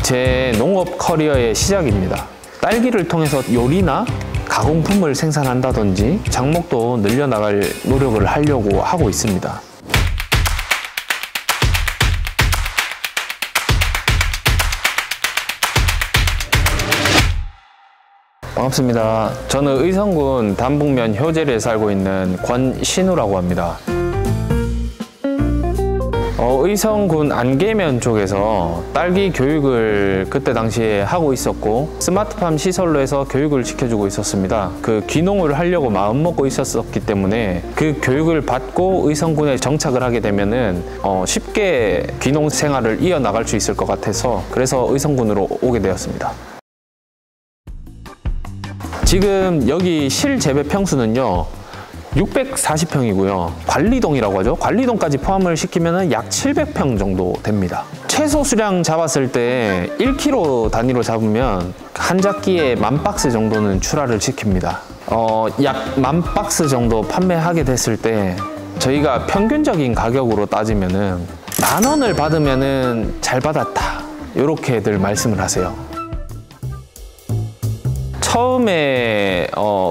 제 농업 커리어의 시작입니다. 딸기를 통해서 요리나 가공품을 생산한다든지 장목도 늘려나갈 노력을 하려고 하고 있습니다. 반갑습니다. 저는 의성군 단북면 효재리에 살고 있는 권신우라고 합니다. 의성군 안개면 쪽에서 딸기 교육을 그때 당시에 하고 있었고 스마트팜 시설로 해서 교육을 시켜주고 있었습니다. 그 귀농을 하려고 마음먹고 있었기 때문에 그 교육을 받고 의성군에 정착을 하게 되면은 쉽게 귀농 생활을 이어나갈 수 있을 것 같아서 그래서 의성군으로 오게 되었습니다. 지금 여기 실재배 평수는요 640평이고요 관리동이라고 하죠. 관리동까지 포함을 시키면 약 700평 정도 됩니다. 최소 수량 잡았을 때 1kg 단위로 잡으면 한 작기에 10,000박스 정도는 출하를 시킵니다. 약 10,000박스 정도 판매하게 됐을 때 저희가 평균적인 가격으로 따지면은 10,000원을 받으면은 잘 받았다 이렇게들 말씀을 하세요. 처음에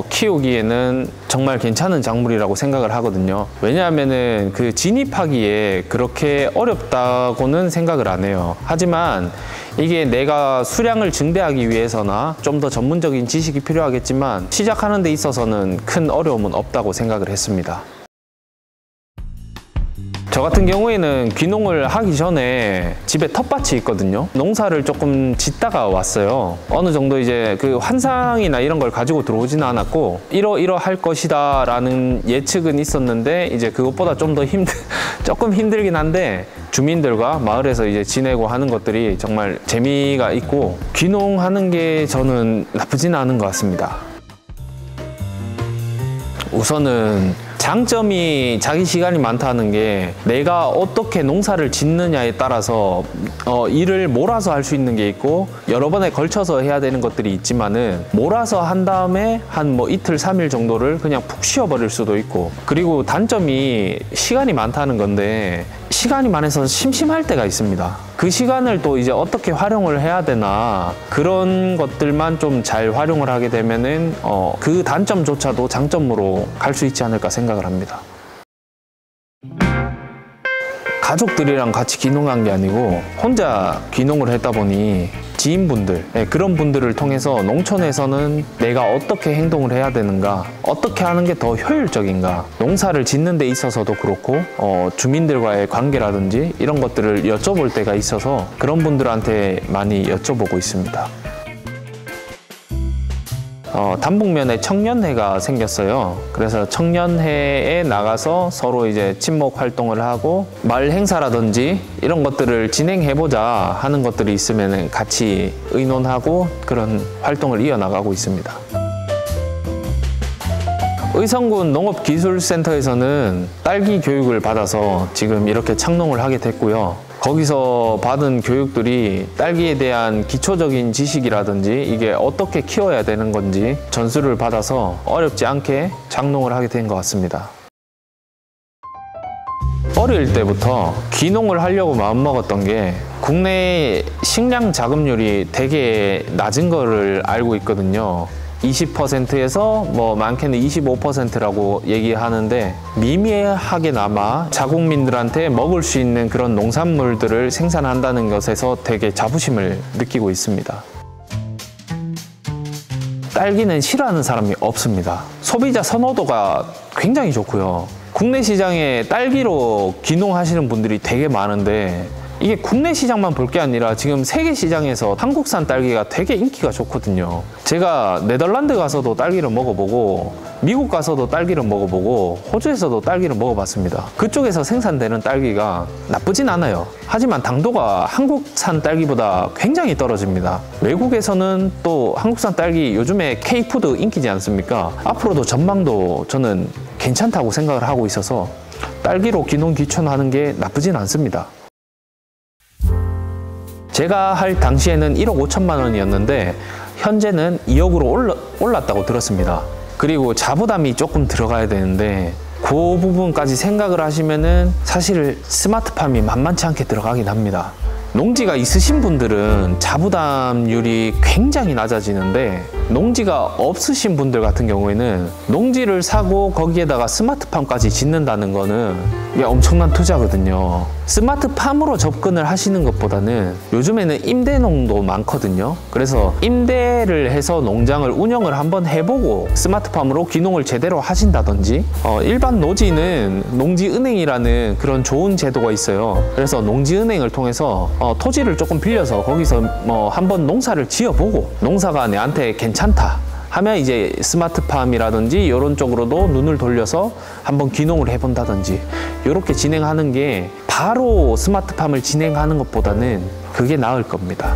키우기에는 정말 괜찮은 작물이라고 생각을 하거든요. 왜냐하면은 그 진입하기에 그렇게 어렵다고는 생각을 안 해요. 하지만 이게 내가 수량을 증대하기 위해서나 좀 더 전문적인 지식이 필요하겠지만 시작하는 데 있어서는 큰 어려움은 없다고 생각을 했습니다. 저 같은 경우에는 귀농을 하기 전에 집에 텃밭이 있거든요. 농사를 조금 짓다가 왔어요. 어느 정도 이제 그 환상이나 이런 걸 가지고 들어오지는 않았고 이러할 것이다 라는 예측은 있었는데 이제 그것보다 좀 더 조금 힘들긴 한데 주민들과 마을에서 이제 지내고 하는 것들이 정말 재미가 있고 귀농하는 게 저는 나쁘지는 않은 것 같습니다. 우선은 장점이 자기 시간이 많다는 게 내가 어떻게 농사를 짓느냐에 따라서 일을 몰아서 할 수 있는 게 있고 여러 번에 걸쳐서 해야 되는 것들이 있지만은 몰아서 한 다음에 한 뭐 이틀 3일 정도를 그냥 푹 쉬어버릴 수도 있고 그리고 단점이 시간이 많다는 건데 시간이 많아서 심심할 때가 있습니다. 그 시간을 또 이제 어떻게 활용을 해야 되나 그런 것들만 좀 잘 활용을 하게 되면은 그 단점조차도 장점으로 갈 수 있지 않을까 생각을 합니다. 가족들이랑 같이 귀농한 게 아니고 혼자 귀농을 했다 보니 지인분들, 그런 분들을 통해서 농촌에서는 내가 어떻게 행동을 해야 되는가, 어떻게 하는 게 더 효율적인가, 농사를 짓는 데 있어서도 그렇고 주민들과의 관계라든지 이런 것들을 여쭤볼 때가 있어서 그런 분들한테 많이 여쭤보고 있습니다. 단북면에 청년회가 생겼어요. 그래서 청년회에 나가서 서로 이제 친목 활동을 하고 마을 행사라든지 이런 것들을 진행해보자 하는 것들이 있으면 같이 의논하고 그런 활동을 이어나가고 있습니다. 의성군 농업기술센터에서는 딸기 교육을 받아서 지금 이렇게 창농을 하게 됐고요. 거기서 받은 교육들이 딸기에 대한 기초적인 지식이라든지 이게 어떻게 키워야 되는 건지 전수를 받아서 어렵지 않게 장농을 하게 된 것 같습니다. 어릴 때부터 귀농을 하려고 마음먹었던 게 국내 식량 자급률이 되게 낮은 거를 알고 있거든요. 20%에서 뭐 많게는 25%라고 얘기하는데 미미하게나마 자국민들한테 먹을 수 있는 그런 농산물들을 생산한다는 것에서 되게 자부심을 느끼고 있습니다. 딸기는 싫어하는 사람이 없습니다. 소비자 선호도가 굉장히 좋고요. 국내 시장에 딸기로 귀농하시는 분들이 되게 많은데 이게 국내 시장만 볼 게 아니라 지금 세계 시장에서 한국산 딸기가 되게 인기가 좋거든요. 제가 네덜란드 가서도 딸기를 먹어보고 미국 가서도 딸기를 먹어보고 호주에서도 딸기를 먹어봤습니다. 그쪽에서 생산되는 딸기가 나쁘진 않아요. 하지만 당도가 한국산 딸기보다 굉장히 떨어집니다. 외국에서는 또 한국산 딸기 요즘에 K푸드 인기지 않습니까? 앞으로도 전망도 저는 괜찮다고 생각을 하고 있어서 딸기로 귀농 귀촌하는 게 나쁘진 않습니다. 제가 할 당시에는 1억 5천만 원이었는데 현재는 2억으로 올랐다고 들었습니다. 그리고 자부담이 조금 들어가야 되는데 그 부분까지 생각을 하시면은 사실 스마트팜이 만만치 않게 들어가긴 합니다. 농지가 있으신 분들은 자부담률이 굉장히 낮아지는데 농지가 없으신 분들 같은 경우에는 농지를 사고 거기에다가 스마트팜까지 짓는다는 거는 이게 엄청난 투자거든요. 스마트팜으로 접근을 하시는 것보다는 요즘에는 임대농도 많거든요. 그래서 임대를 해서 농장을 운영을 한번 해보고 스마트팜으로 귀농을 제대로 하신다든지, 일반 노지는 농지은행이라는 그런 좋은 제도가 있어요. 그래서 농지은행을 통해서 토지를 조금 빌려서 거기서 한번 농사를 지어보고 농사가 내한테 괜찮다 하면 이제 스마트팜이라든지 이런 쪽으로도 눈을 돌려서 한번 귀농을 해본다든지 이렇게 진행하는 게 바로 스마트팜을 진행하는 것보다는 그게 나을 겁니다.